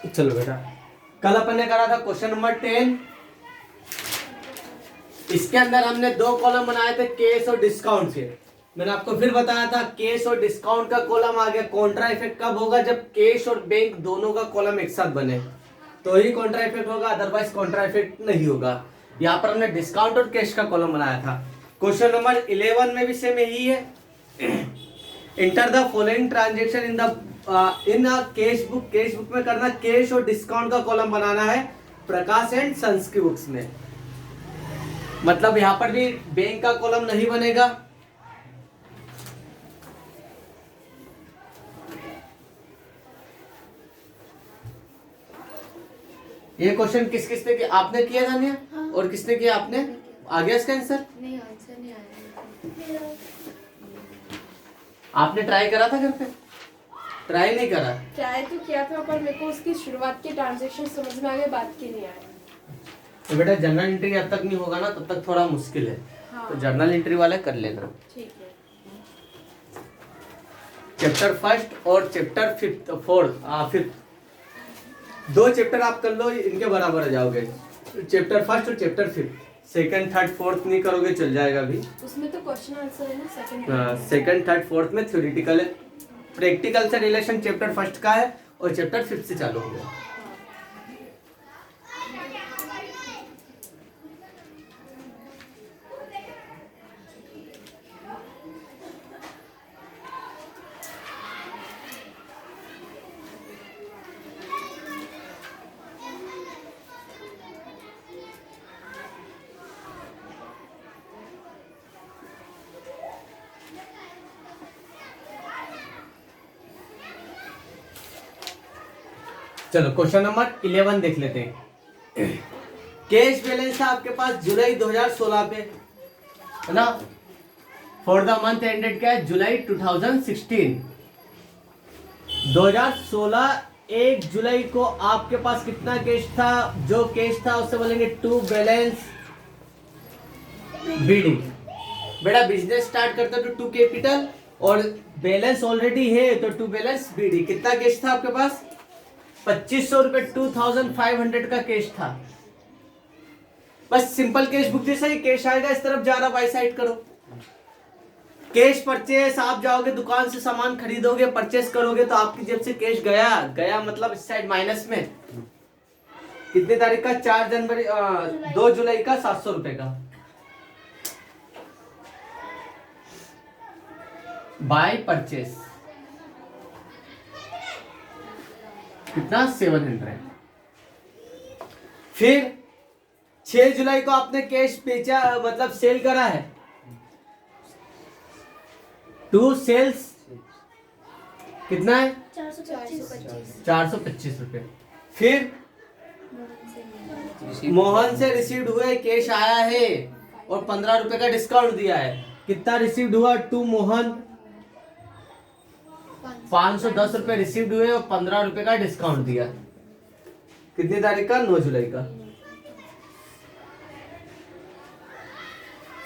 चलो बेटा, कल अपन ने करा था क्वेश्चन नंबर 10। इसके अंदर हमने दो कॉलम बनाए थे, कैश और डिस्काउंट के। मैंने आपको फिर बताया था कैश और डिस्काउंट का कॉलम आ गया। कॉन्ट्रा इफेक्ट कब होगा? जब कैश और बैंक दोनों का कॉलम एक साथ बने तो ही कॉन्ट्रा इफेक्ट होगा, अदरवाइज कॉन्ट्रा इफेक्ट नहीं होगा। यहाँ पर हमने डिस्काउंट और कैश का कॉलम बनाया था। क्वेश्चन नंबर 11 में भी सेम यही है। Enter the following transaction in the in cash book. Cash book में करना, कैश और डिस्काउंट का कॉलम बनाना है प्रकाश एंड सन्स की बुक्स में। मतलब यहां पर भी बैंक का कॉलम नहीं बनेगा। ये क्वेश्चन किस किस ने किया? आपने किया धनिया? हाँ। और किसने किया? आपने? आ गया इसका आंसर? नहीं, आंसर नहीं आया। आपने ट्राई करा था घर पे? ट्राई नहीं करा? ट्राई तो किया था पर मेरे को उसकी शुरुआत के ट्रांजैक्शन समझ में आ गए, बाद के नहीं आया। तो बेटा जर्नल एंट्री जब तक नहीं होगा ना तब तक थोड़ा मुश्किल है। हाँ। तो जर्नल एंट्री वाले कर लेना। ठीक है। चैप्टर फर्स्ट और चैप्टर फिफ्थ दो चैप्टर आप कर लो, इनके बराबर आ जाओगे। चैप्टर फर्स्ट और chapter fifth. Second third fourth नहीं करोगे चल जाएगा भी। उसमें तो क्वेश्चन आंसर है ना सेकंड थर्ड फोर्थ में थ्योरेटिकल है। प्रैक्टिकल से रिलेशन चैप्टर फर्स्ट का है और चैप्टर फिफ्थ से चालू हो गया। चलो क्वेश्चन नंबर 11 देख लेते हैं। कैश बैलेंस था आपके पास जुलाई 2016 पे, है ना? फॉर द मंथ एंडेड क्या है? जुलाई 2016। 2016 1 जुलाई को आपके पास कितना कैश था? जो कैश था उससे बोलेंगे टू बैलेंस बीडी। बेटा बिजनेस स्टार्ट करते तो टू कैपिटल और बैलेंस ऑलरेडी है तो टू बैलेंस बीडी। कितना कैश था आपके पास? 2500 रुपए, 2500 का कैश था। बस सिंपल कैश बुक जैसा ही कैश आएगा, इस तरफ जा रहा, बाई साइड करो। कैश परचेस, आप जाओगे दुकान से सामान खरीदोगे, परचेस करोगे तो आपकी जेब से कैश गया मतलब इस साइड माइनस में। कितने तारीख का? 2 जुलाई का 700 रुपए का बाय परचेस। कितना? 700। फिर 6 जुलाई को आपने कैश बेचा मतलब सेल करा है। टू सेल्स कितना है? 425 रुपए। फिर मोहन से रिसीव्ड हुए, कैश आया है और 15 रुपए का डिस्काउंट दिया है। कितना रिसीव्ड हुआ? टू मोहन 510 रुपए रिसीव्ड हुए और 15 रुपए का डिस्काउंट दिया। कितनी तारीख का? 9 जुलाई का।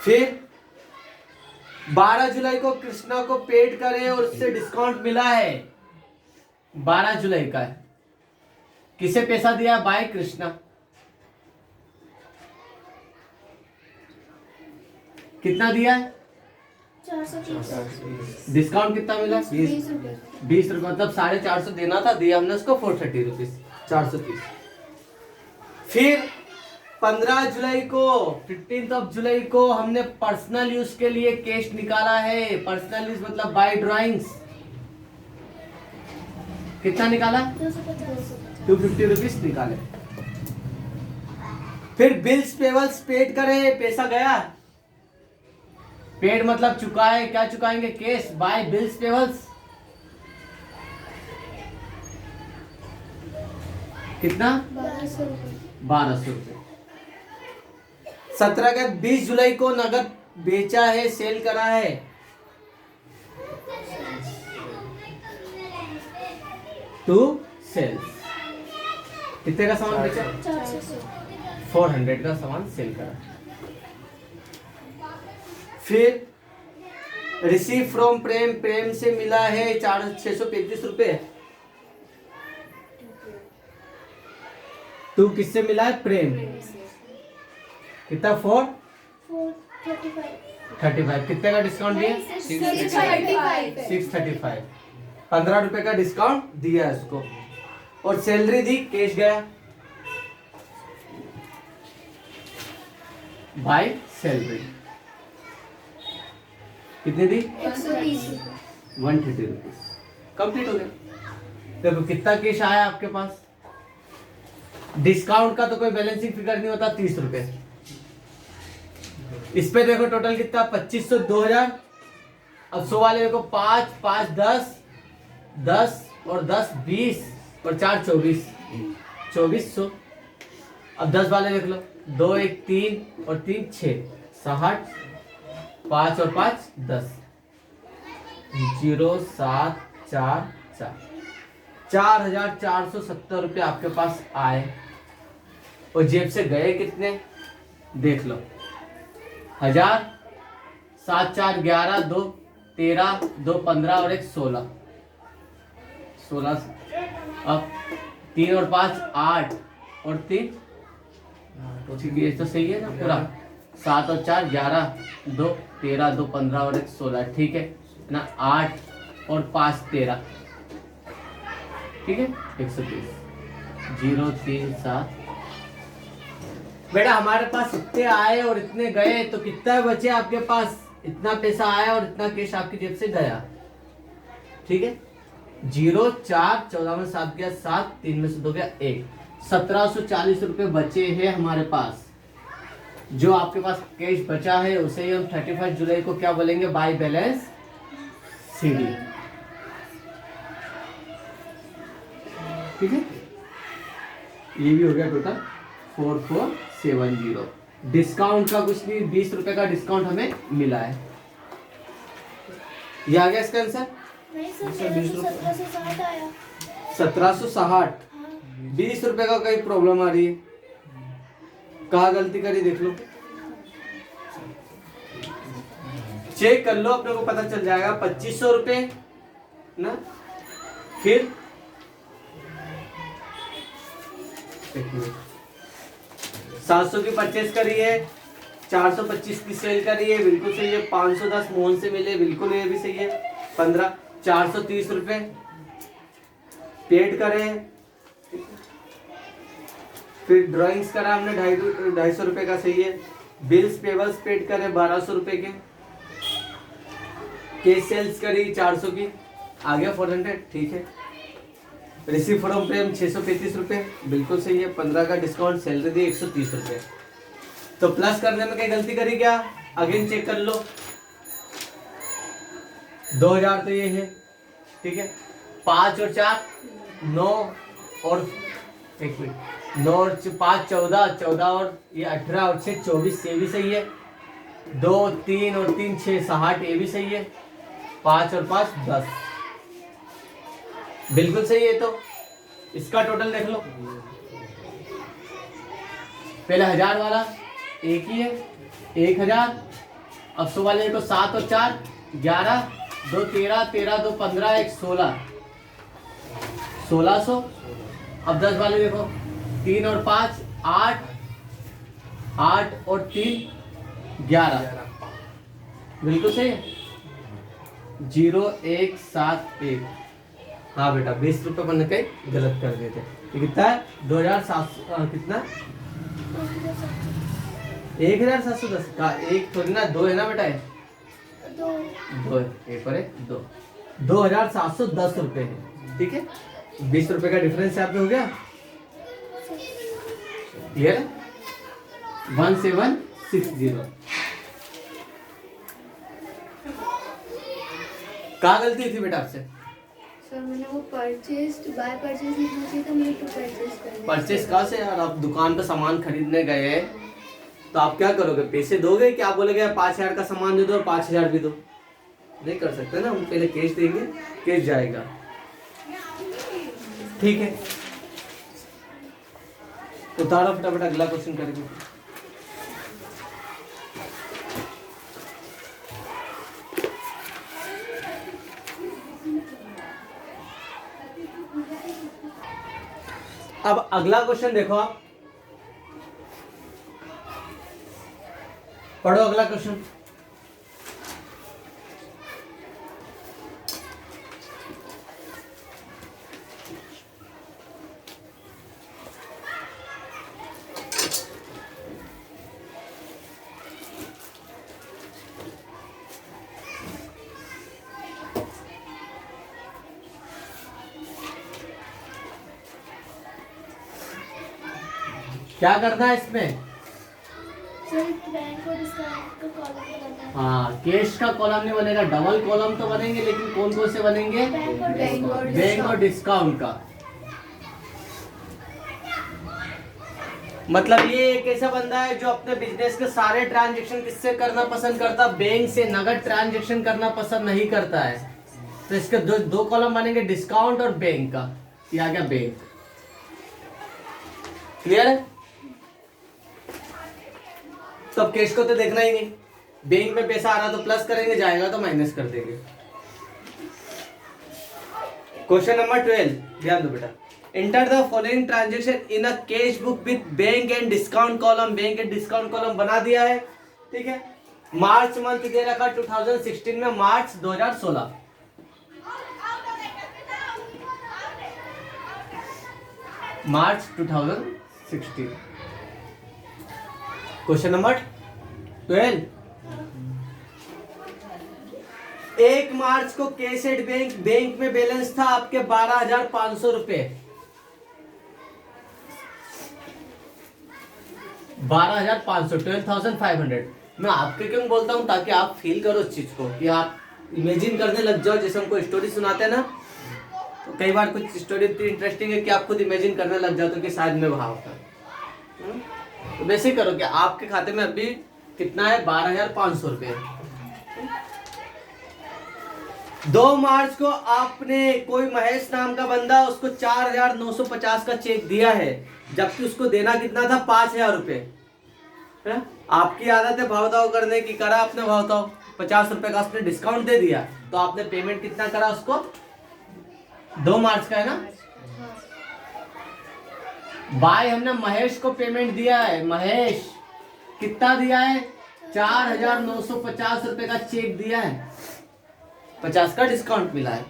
फिर 12 जुलाई को कृष्णा को पेड करे और उससे डिस्काउंट मिला है। 12 जुलाई का है। किसे पैसा दिया? बाय कृष्णा। कितना दिया? 430। डिस्काउंट कितना मिला? 20 रुपए। मतलब 450 देना था, दिया हमने उसको 430 रुपीज, 430। फिर 15 जुलाई को 15 जुलाई को हमने पर्सनल यूज के लिए कैश निकाला है। पर्सनल यूज मतलब बाय ड्राइंग्स। कितना निकाला? 250 रुपीज निकाले। फिर बिल्स पेबल्स पेड करे, पैसा गया। पेड मतलब चुकाए, क्या चुकाएंगे? Cash by bills payables. कितना? 1200 रुपए। 20 जुलाई को नगद बेचा है, सेल करा है। To sales. कितने का सामान बेचा? 400 का सामान सेल करा। फिर रिसीव फ्रॉम प्रेम, प्रेम से मिला है 635 रुपए। तू किससे मिला है? प्रेम। कितना? 435। कितने का डिस्काउंट दिया? 635। 15 रुपए का डिस्काउंट दिया इसको। और सैलरी दी, कैश गया बाय सैलरी। कितनी दी? 130 रुपीज। कंप्लीट हो गया। देखो कितना कैश आया आपके पास। डिस्काउंट का तो कोई बैलेंसिंग फिगर नहीं होता, 30 रुपए। इस पे देखो टोटल कितना, 2500, 2000। अब 100 वाले देखो, 5 5 10 10 और 10 20 और 4 24, 2400। अब 10 वाले देख लो, 2 1 3 और 3 6, 60, 5 और 5 10, 0 7 4 4, 4470 रुपये आपके पास आए। और जेब से गए कितने देख लो, 1000, 7 4 11, 2 13, 2 15 और 1 16। अब 3 और 5 8 और 3, ये तो सही है ना पूरा। 7 और 4 11, 2 13, 2 15 और 1 16, ठीक है ना। 8 और 5 13, ठीक है। 130, 0 3 7। बेटा हमारे पास इतने आए और इतने गए, तो कितना बचे आपके पास? इतना पैसा आया और इतना कैश आपकी जेब से गया, ठीक है। 0 4 14 में 7 गया 7, 3 में से 2 गया 1, 1740 रुपए बचे हैं हमारे पास। जो आपके पास कैश बचा है उसे ही हम 31 जुलाई को क्या बोलेंगे? बाय बैलेंस सीडी, ठीक है। ये भी हो गया टोटल 4470। डिस्काउंट का कुछ नहीं, 20 रुपए का डिस्काउंट हमें मिला है। ये आ गया इसका आंसर। नहीं सर, 1760 आया। 1760। 20 रुपए का कहीं प्रॉब्लम आ रही है, कहाँ गलती करी देख लो, चेक कर लो, अपने को पता चल जाएगा। 2500 रुपए ना, फिर 700 की परचेस करी है, 425 की सेल करी है, बिल्कुल सही है। 510 मोहन से मिले, बिल्कुल ये भी सही है। 15 430 रुपए पेड करे, फिर ड्राइंग्स करा हमने 250 रुपए का, सही है। बिल्स पेबल्स पेड करे 1200 रुपए के, केस सेल्स करी 400 की, आ गया 400, ठीक है। रिसीव फ्रॉम प्रेम 635 रुपए, बिल्कुल सही है। 15 का डिस्काउंट, सैलरी दी 130 रुपए। तो प्लस करने में कहीं गलती करी क्या? अगेन चेक कर लो। 2000 तो ये है, ठीक है। 5 और 4 9 और 1 मिनट, 9 और 5 14, 14 और ये 18 और 6 24, ये भी सही है। 2 3 और 3 6 60, ये भी सही है। 5 और 5 10, बिल्कुल सही है। तो इसका टोटल देख लो, पहले 1000 वाला एक ही है, 1000। अब 100 वाले को 7 और 4 11, 2 13, 13 2 15, 1 16, 1600। अब 10 वाले देखो, 3 और 5 8, 8 और 3 11, बिल्कुल सही है। 0 1 7 1। हाँ बेटा 20 रुपए बनने कहीं गलत कर देते। ये कितना है? 2700 कितना? 1710 का एक थोड़ी ना, 2 है ना बेटा, है 2 है, एक और 2, 2710 रुपए है, ठीक है। 20 रुपए का डिफरेंस यहाँ पे हो गया, क्लियर है। 1760। कहाँ गलती थी बेटा आपसे? सर मैंने वो परचेस्ड बाय परचेज लिखना चाहिए था, मैंने टू परचेज करना। परचेस कहाँ से यार? आप दुकान पे सामान खरीदने गए हैं, तो आप क्या करोगे? पैसे दोगे कि आप बोलोगे 5000 का सामान दे दो और 5000 भी दो? नहीं कर सकते ना, हम पहले कैश देंगे, कैश जाएगा, ठीक है। उतारो फटाफट, अगला क्वेश्चन करेंगे। अब अगला क्वेश्चन देखो आप, पढ़ो अगला क्वेश्चन। क्या करना है इसमें? सर बैंक और डिस्काउंट का कॉलम बनाना है। हाँ, कैश का कॉलम नहीं बनेगा, डबल कॉलम तो बनेंगे, लेकिन कौन कौन से बनेंगे? बैंक और डिस्काउंट का। मतलब ये एक ऐसा बंदा है जो अपने बिजनेस के सारे ट्रांजैक्शन किससे करना पसंद करता? बैंक से। नगद ट्रांजैक्शन करना पसंद नहीं करता है। तो इसके दो कॉलम बनेंगे, डिस्काउंट और बैंक का। ये आ गया बैंक। क्लियर है? तो अब कैश को तो देखना ही नहीं, बैंक में पैसा आ रहा तो प्लस करेंगे, जाएगा तो माइनस कर देंगे। क्वेश्चन नंबर 12, ध्यान दो बेटा। Enter the following transaction in a cash book with bank and discount column. Bank and discount column बना दिया है, ठीक है। मार्च मंथ दे रखा 2016 में, मार्च 2016। मार्च 2016। Question number 12। 1 मार्च को कैश एट बैंक में बैलेंस था आपके 12,500 रुपए। 12,500, 12,500। मैं आपके क्यों बोलता हूं? ताकि आप फील करो इस चीज को, कि आप इमेजिन करने लग जाओ। जैसे हमको स्टोरी सुनाते हैं ना, तो कई बार कुछ स्टोरी इतनी इंटरेस्टिंग है कि आप खुद इमेजिन करने लग जाते हो कि शायद मैं वहां होता। तो वैसे करो कि आपके खाते में अभी कितना है? 12,500 रुपए। 2 मार्च को आपने कोई महेश नाम का बंदा, उसको 4,950 का चेक दिया है, जबकि उसको देना कितना था? 5,000 रुपए। आपकी आदत है भाव ताव करने की, करा आपने भाव ताव, 50 रुपए का आपने डिस्काउंट दे दिया, तो आपने पेमेंट कितना करा उसको? 2 मार्च का है ना। भाई हमने महेश को पेमेंट दिया है। महेश कितना दिया है? 4,950 रुपए का चेक दिया है, 50 का डिस्काउंट मिला है।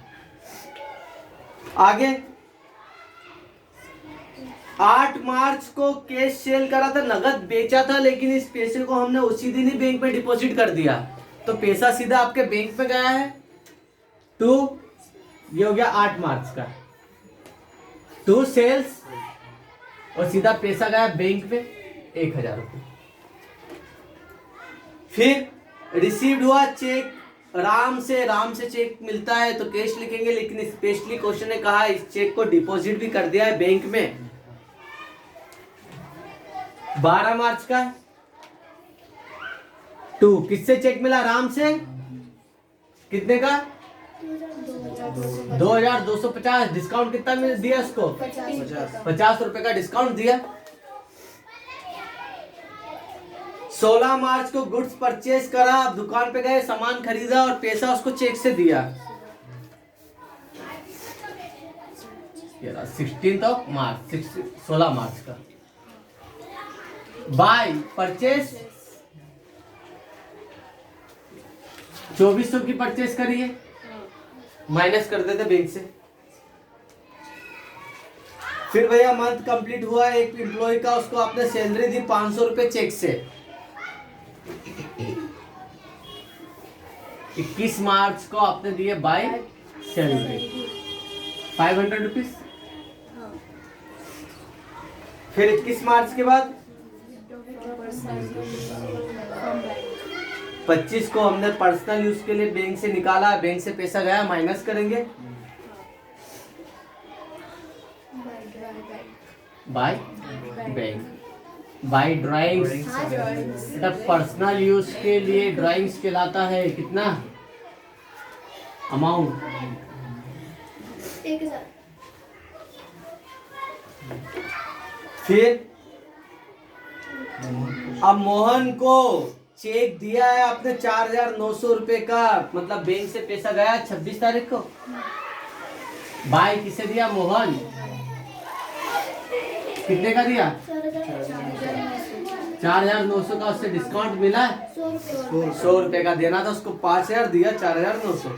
आगे 8 मार्च को कैश सेल करा था, नगद बेचा था, लेकिन इस पैसे को हमने उसी दिन ही बैंक में डिपॉजिट कर दिया, तो पैसा सीधा आपके बैंक में गया है। 2, ये हो गया 8 मार्च का। 2 सेल्स और सीधा पैसा गया बैंक में 1,000 रुपये। फिर रिसीव्ड हुआ चेक राम से चेक मिलता है तो कैश लिखेंगे, लेकिन स्पेशली क्वेश्चन ने कहा इस चेक को डिपॉजिट भी कर दिया है बैंक में। 12 मार्च का 2, किससे चेक मिला? राम से। कितने का? 2,250। डिस्काउंट कितना दिया उसको? 50 रुपए का डिस्काउंट दिया। 16 मार्च को गुड्स परचेज करा, आप दुकान पे गए, सामान खरीदा और पैसा उसको चेक से दिया। 16 मार्च का। बाय परचेज 2400 की परचेज करिए, माइनस कर देते बैंक से। फिर भैया मंथ कंप्लीट हुआ, एक एम्प्लॉय का, उसको आपने सैलरी दी 500 रुपए चेक से। 21 मार्च को आपने दिए बाय सैलरी 500 रुपीज। फिर 21 मार्च के बाद 25 को हमने पर्सनल यूज के लिए बैंक से निकाला, बैंक से पैसा गया, माइनस करेंगे by bank. By drawings, personal use के लिए ड्राइंग्स कहलाता है कितना अमाउंट? 1,000। फिर अब मोहन को चेक दिया है आपने 4,900 रुपए का, मतलब बैंक से पैसा गया 26 तारीख को। बाय किसे दिया? मोहन। कितने का दिया? 4,900 का उससे डिस्काउंट मिला है। 100 रुपये 100 रुपए का देना था उसको, 5,000 दिया, 4,900।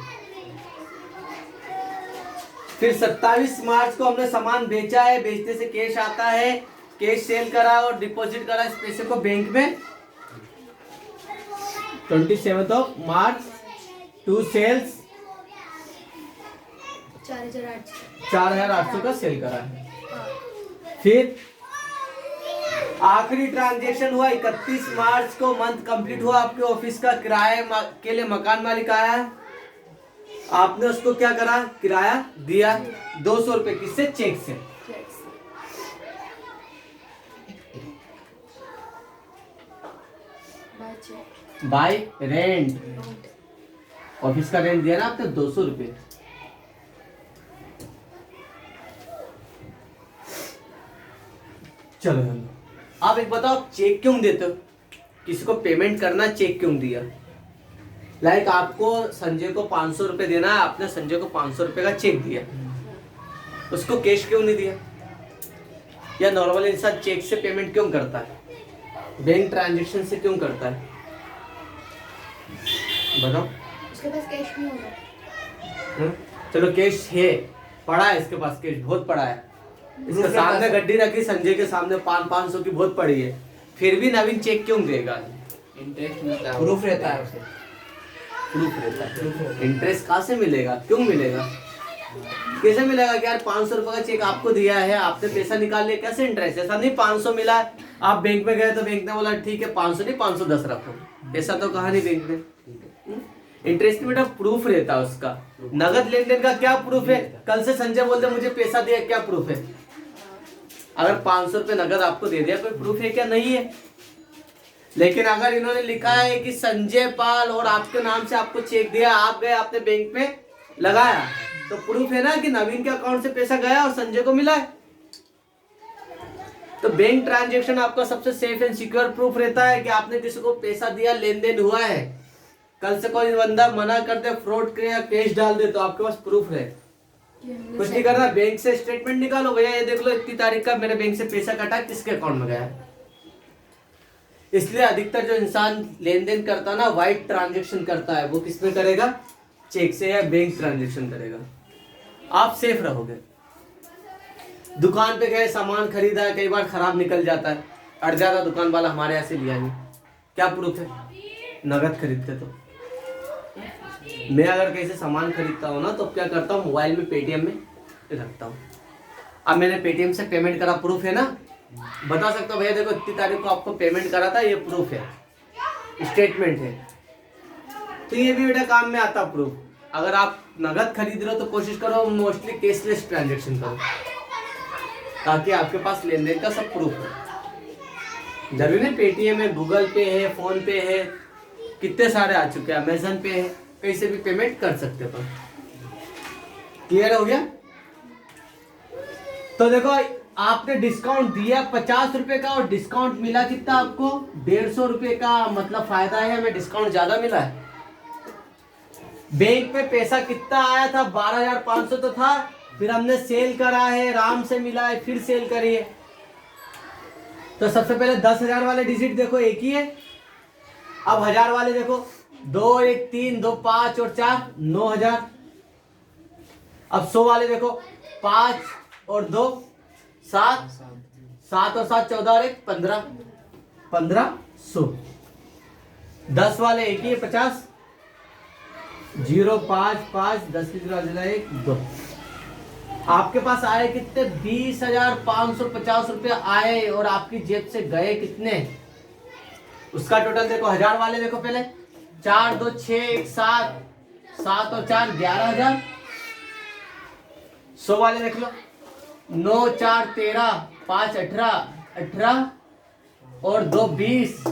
फिर 27 मार्च को हमने सामान बेचा है, बेचने से कैश आता है, कैश सेल करा और डिपॉजिट करा इस पैसे को बैंक में। 27 मार्च टू सेल्स 4,800 का सेल करा है। फिर आखिरी ट्रांजेक्शन हुआ 31 मार्च को, मंथ कंप्लीट हुआ, आपके ऑफिस का किराए के लिए मकान मालिक आया है, आपने उसको क्या करा, किराया दिया 200 रुपए, किससे, चेक से। बाय रेंट, ऑफिस का रेंट दिया ना आपने 200 रुपए। चलो आप एक बताओ, चेक क्यों देते हो, किसी को पेमेंट करना, चेक क्यों दिया। लाइक आपको संजय को 500 रुपए देना है, आपने संजय को 500 रुपए का चेक दिया, उसको कैश क्यों नहीं दिया। या नॉर्मल इंसान चेक से पेमेंट क्यों करता है, बैंक ट्रांजैक्शन से क्यों करता है, बताओ। उसके पास कैश नहीं होगा। चलो कैश है, पड़ा है इसके पास, कैश बहुत पड़ा है, इसके सामने गड्डी रखी, संजय के सामने 500 की बहुत पड़ी है, फिर भी नवीन चेक क्यों देगा। इंटरेस्ट मिलता है, प्रूफ रहता है उसे, प्रूफ रहता है। इंटरेस्ट कहाँ से मिलेगा, क्यों मिलेगा, कैसे मिलेगा कि यार 500 रुपए का चेक आपको दिया है, आपने पैसा निकाल लिया, कैसे इंटरेस्ट। ऐसा नहीं 500 मिला, आप बैंक में गए तो बैंक ने बोला ठीक है 500 नहीं 510 रखो, ऐसा तो कहा नहीं बैंक ने। इंटरेस्ट बेटा प्रूफ रहता है उसका। नगद लेन देन का क्या प्रूफ है, कल से संजय बोलते मुझे पैसा दिया, क्या प्रूफ है। अगर 500 रुपए नगद आपको दे दिया, कोई प्रूफ है क्या, नहीं है। लेकिन अगर इन्होंने लिखा है कि संजय पाल और आपके नाम से आपको चेक दिया, आप गए आपने बैंक में लगाया, तो प्रूफ है ना कि नवीन के अकाउंट से पैसा गया और संजय को मिला है। तो बैंक ट्रांजैक्शन आपका सबसे सेफ एंड सिक्योर प्रूफ रहता है कि आपने किसी को पैसा दिया, लेन देन हुआ है। कल से कोई बंदा मना कर दे, फ्रॉड करे या केस डाल दे, तो आपके पास प्रूफ है। कुछ नहीं करना, बैंक से स्टेटमेंट निकालो, भैया ये देख लो इतनी तारीख का मेरे बैंक से पैसा कटा, किसके अकाउंट में गया। इसलिए अधिकतर जो इंसान लेन देन करता है ना, वाइट ट्रांजैक्शन करता है, वो किसमें करेगा, चेक से या बैंक ट्रांजैक्शन करेगा। आप सेफ रहोगे। दुकान पे गए, सामान खरीदा है, कई बार खराब निकल जाता है, अड़ जाता, दुकान वाला हमारे यहाँ से लिया नहीं, क्या प्रूफ है, नगद खरीदते। तो मैं अगर कहीं से सामान खरीदता हूँ ना, तो क्या करता हूँ, मोबाइल में पेटीएम में रखता हूँ। अब मैंने पेटीएम से पेमेंट करा, प्रूफ है ना, बता सकता हूँ भैया देखो इतनी तारीख को आपको पेमेंट करा था, ये प्रूफ है, स्टेटमेंट है। तो ये भी बेटा काम में आता प्रूफ। अगर आप नगद खरीद रहे हो तो कोशिश करो मोस्टली कैशलेस ट्रांजैक्शन करो, ताकि आपके पास लेन देन का सब प्रूफ हो। जरूरी नहीं पेटीएम है, गूगल पे है, फोन पे है, कितने सारे आ चुके हैं, अमेजन पे है, कहीं से भी पेमेंट कर सकते हो। क्लियर हो गया। तो देखो आपने डिस्काउंट दिया 50 रुपए का और डिस्काउंट मिला कितना आपको, 150 रुपए का, मतलब फायदा है, हमें डिस्काउंट ज्यादा मिला है। बैंक में पैसा कितना आया था, 12,500 तो था, फिर हमने सेल करा है, राम से मिला है, फिर सेल करी है। तो सबसे पहले 10,000 वाले डिजिट देखो एक ही है। अब 1000 वाले देखो, 2 1 3 2 5 और 4 9,000। अब 100 वाले देखो, 5 और 2 7 7 और 7 14 और 1 15 1500। 10 वाले एक ही है 50 0 5 5 10 की 1 2। आपके पास आए कितने, 20,550 रुपए आए और आपकी जेब से गए कितने, उसका टोटल देखो। 1000 वाले देखो पहले, 4 2 6 1 7 7 और 4 11,000। 100 वाले देख लो, 9 4 13 5 18 18 और 2 20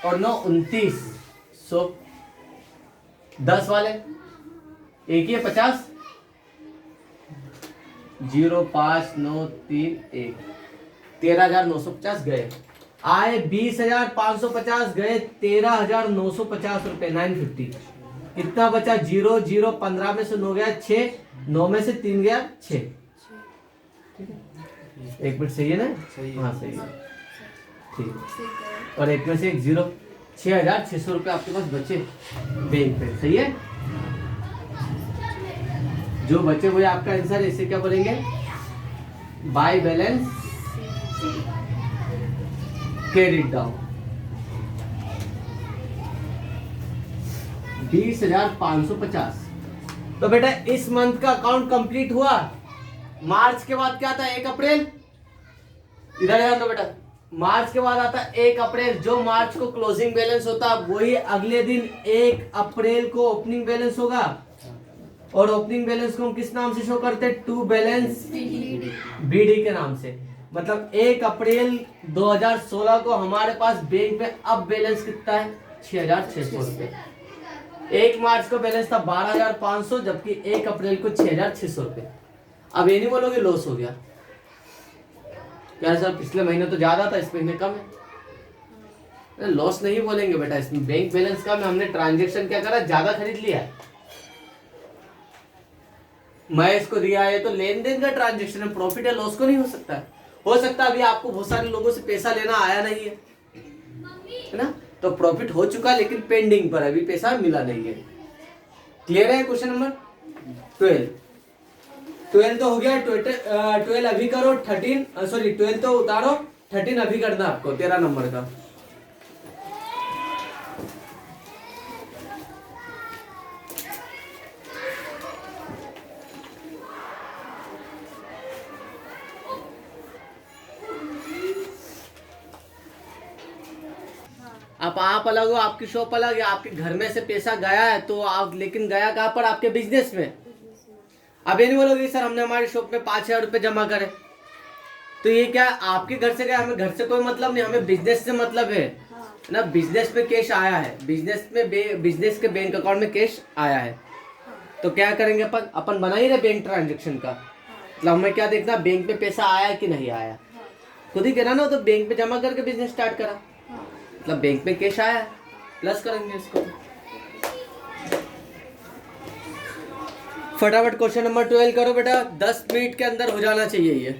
और 9 29। 100। 10 वाले एक ही है 50 0 5 9 3 1 13,950 गए। आए 20,550 गए 13,950 रुपए 950। कितना बचा, 0 0 15 में से 9 गया 6, 9 में से 3 गया 6। एक मिनट, सही है ना, हाँ सही है, ठीक है। और एक में से एक 0, 6,600 रुपये आपके पास बचे बैंक पे। सही है, जो बचे हुए आपका आंसर, इसे क्या बोलेंगे, बाय बैलेंस क्रेडिट डाउन। 20,550। तो बेटा इस मंथ का अकाउंट कंप्लीट हुआ। मार्च के बाद क्या था, 1 अप्रैल। इधर ध्यान दो बेटा, मार्च के बाद आता 1 अप्रैल। जो मार्च को क्लोजिंग बैलेंस होता वही अगले दिन 1 अप्रैल को ओपनिंग बैलेंस होगा। और ओपनिंग बैलेंस को हम किस नाम से शो करते हैं, टू बैलेंस बीडी के नाम से। मतलब 1 अप्रैल 2016 को हमारे पास बैंक में अब बैलेंस कितना है, 6,600 रुपये। 1 मार्च को बैलेंस था 12,500, जबकि 1 अप्रैल को 6,600 रुपये। अब ये नहीं बोलोगे लॉस हो गया, क्या सर पिछले महीने तो ज्यादा था, इस महीने कम है। लॉस नहीं बोलेंगे बेटा, इसमें बैंक बैलेंस का में हमने ट्रांजेक्शन क्या करा, ज्यादा खरीद लिया है। मैं इसको दिया है तो लेन देन का ट्रांजेक्शन है, प्रॉफिट या लॉस को नहीं हो सकता है। हो सकता है अभी आपको बहुत सारे लोगों से पैसा लेना आया नहीं है ना, तो प्रॉफिट हो चुका है लेकिन पेंडिंग पर, अभी पैसा मिला नहीं है। क्लियर है। क्वेश्चन नंबर 12 तो हो गया। 12 अभी करो, 12 तो उतारो, 13 अभी करना आपको, 13 नंबर का। अब आप अलग हो, आपकी शॉप अलग है, आपके घर में से पैसा गया है तो आप, लेकिन गया कहाँ पर, आपके बिजनेस में। अब ये नहीं बोलोगे सर हमने हमारी शॉप में 5,000 रुपये जमा करे, तो ये क्या आपके घर से गया, हमें घर से कोई मतलब नहीं, हमें बिजनेस से मतलब है ना। बिजनेस में कैश आया है, बिजनेस के बैंक अकाउंट में कैश आया है, तो क्या करेंगे अपन बना ही रहे बैंक ट्रांजेक्शन का। मतलब हमें क्या देखना, बैंक में पैसा आया कि नहीं आया, खुद ही कहना ना, तो बैंक में जमा करके बिजनेस स्टार्ट करा, मतलब बैंक में कैश आया, प्लस करेंगे इसको। फटाफट क्वेश्चन नंबर 12 करो बेटा, 10 मिनट के अंदर हो जाना चाहिए ये।